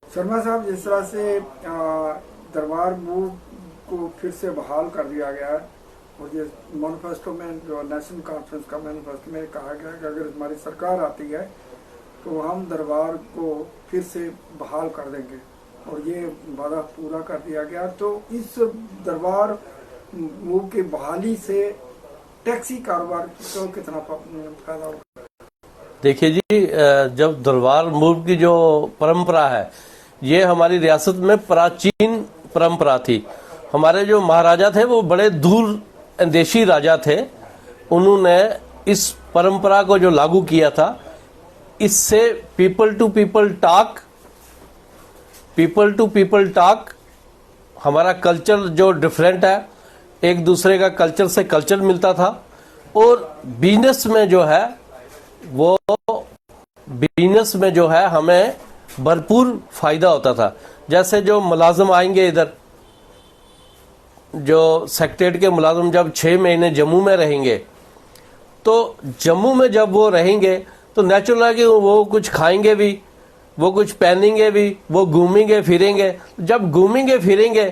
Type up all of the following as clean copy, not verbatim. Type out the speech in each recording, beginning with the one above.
शर्मा साहब, जिस तरह से दरबार मूव को फिर से बहाल कर दिया गया है और ये मैनिफेस्टो में, जो नेशनल कॉन्फ्रेंस का मैनिफेस्टो में कहा गया है कि अगर हमारी सरकार आती है तो हम दरबार को फिर से बहाल कर देंगे, और ये वादा पूरा कर दिया गया। तो इस दरबार मूव की बहाली से टैक्सी कारोबार को कितना फायदा होगा? देखिए जी, जब दरबार मूव की जो परंपरा है, ये हमारी रियासत में प्राचीन परंपरा थी। हमारे जो महाराजा थे वो बड़े दूर अंदेशी राजा थे। उन्होंने इस परंपरा को जो लागू किया था, इससे पीपल टू पीपल टॉक, हमारा कल्चर जो डिफरेंट है, एक दूसरे का कल्चर से कल्चर मिलता था। और बिजनेस में जो है हमें भरपूर फायदा होता था। जैसे जो मुलाजिम आएंगे इधर, जो सेक्रेटरीट के मुलाजिम जब 6 महीने जम्मू में रहेंगे, तो जम्मू में जब वो रहेंगे तो नेचुरल है कि वो कुछ खाएंगे भी, वो कुछ पहनेंगे भी, वो घूमेंगे फिरेंगे। जब घूमेंगे फिरेंगे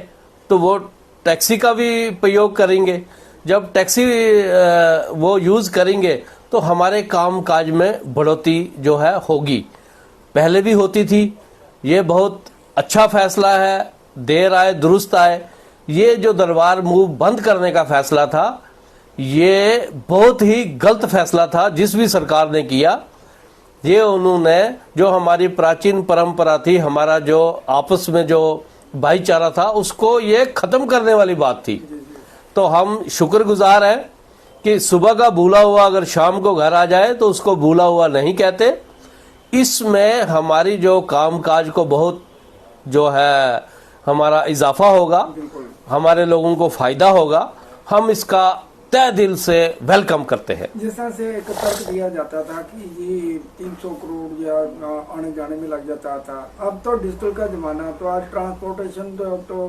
तो वो टैक्सी का भी प्रयोग करेंगे। जब टैक्सी वो यूज करेंगे तो हमारे काम काज में बढ़ोतरी जो है होगी, पहले भी होती थी। ये बहुत अच्छा फैसला है, देर आए दुरुस्त आए। ये जो दरबार मूव बंद करने का फैसला था, ये बहुत ही गलत फैसला था जिस भी सरकार ने किया। ये उन्होंने जो हमारी प्राचीन परंपरा थी, हमारा जो आपस में जो भाईचारा था, उसको ये खत्म करने वाली बात थी। तो हम शुक्रगुजार हैं कि सुबह का भूला हुआ अगर शाम को घर आ जाए तो उसको भूला हुआ नहीं कहते। इसमें हमारी जो कामकाज को बहुत जो है हमारा इजाफा होगा, हमारे लोगों को फायदा होगा। हम इसका तय दिल से वेलकम करते हैं। जिस तरह से एक तर्क दिया जाता था कि ये 300 करोड़ या आने जाने में लग जाता था, अब तो डिजिटल का जमाना, तो आज ट्रांसपोर्टेशन तो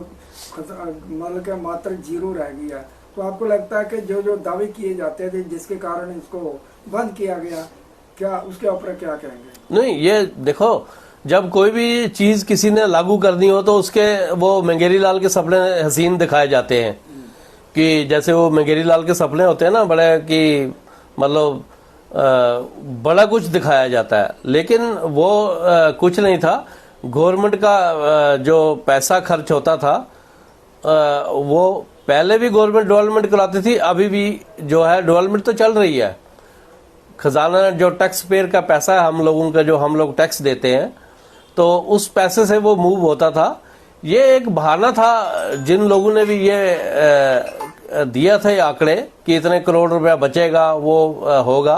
मतलब क्या मात्र 0 रह गया। तो आपको लगता है कि जो दावे किए जाते थे जिसके कारण इसको बंद किया गया, क्या उसके ऊपर क्या कहेंगे? नहीं, ये देखो, जब कोई भी चीज किसी ने लागू करनी हो तो उसके वो मंगेरी लाल के सपने हसीन दिखाए जाते हैं। कि जैसे वो मंगेरी लाल के सपने होते हैं ना बड़े, कि मतलब बड़ा कुछ दिखाया जाता है, लेकिन वो कुछ नहीं था। गवर्नमेंट का जो पैसा खर्च होता था, वो पहले भी गवर्नमेंट डेवलपमेंट कराती थी, अभी भी जो है डेवलपमेंट तो चल रही है। खजाना जो टैक्स पेयर का पैसा है हम लोगों का, जो हम लोग टैक्स देते हैं, तो उस पैसे से वो मूव होता था। ये एक बहाना था, जिन लोगों ने भी ये दिया था ये आंकड़े कि इतने करोड़ रुपया बचेगा, वो होगा।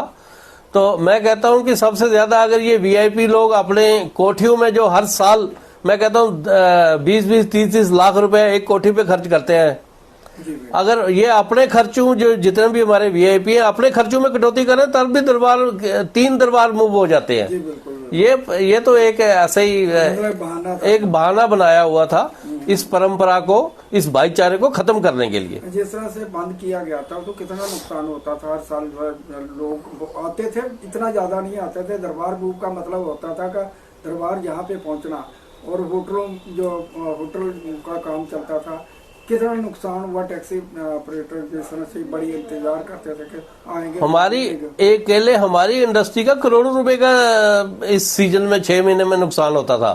तो मैं कहता हूं कि सबसे ज्यादा अगर ये वीआईपी लोग अपने कोठियों में जो हर साल, मैं कहता हूं 20-20, 30-30 लाख रुपए एक कोठी पे खर्च करते हैं, अगर ये अपने खर्चों, जो जितने भी हमारे वीआईपी हैं, अपने खर्चों में कटौती करें तब भी 3 दरबार मूव हो जाते हैं। ये तो एक ऐसे ही एक बहाना बनाया हुआ था इस परंपरा को, इस भाईचारे को खत्म करने के लिए। जिस तरह से बंद किया गया था तो कितना नुकसान होता था? हर साल लोग आते थे, इतना ज्यादा नहीं आते थे। दरबार मूव का मतलब होता था कि दरबार यहाँ पे पहुंचना, और होटल का काम चलता था। कितना नुकसान हुआ? टैक्सी ऑपरेटर जिस तरह से बड़ी इंतजार करते थे कि आएंगे। हमारी इंडस्ट्री का करोड़ों रुपए का इस सीजन में 6 महीने में नुकसान होता था।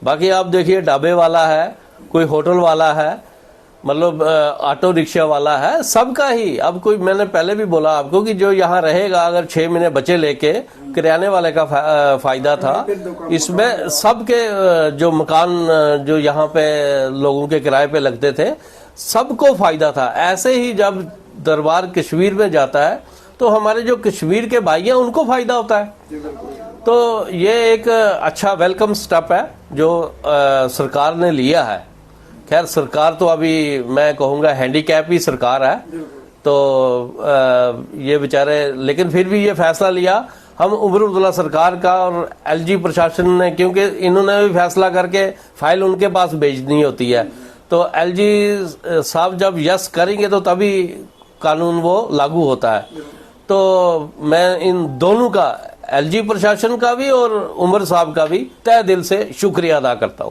बाकी आप देखिए, ढाबे वाला है, कोई होटल वाला है, मतलब ऑटो रिक्शा वाला है, सबका ही। अब कोई, मैंने पहले भी बोला आपको कि जो यहाँ रहेगा, अगर 6 महीने बचे लेके, किराने वाले का फायदा था। इसमें सबके जो मकान जो यहाँ पे लोगों के किराए पे लगते थे, सबको फायदा था। ऐसे ही जब दरबार कश्मीर में जाता है तो हमारे जो कश्मीर के भाई हैं उनको फायदा होता है। तो ये एक अच्छा वेलकम स्टेप है जो सरकार ने लिया है। खैर, सरकार तो अभी मैं कहूँगा हैंडीकैप ही सरकार है, तो ये बेचारे, लेकिन फिर भी ये फैसला लिया। हम उमर अब्दुल्ला सरकार का और एलजी प्रशासन ने, क्योंकि इन्होंने भी फैसला करके फाइल उनके पास भेजनी होती है, तो एलजी साहब जब यस करेंगे तो तभी कानून वो लागू होता है। तो मैं इन दोनों का, एलजी प्रशासन का भी और उमर साहब का भी तहे दिल से शुक्रिया अदा करता हूँ।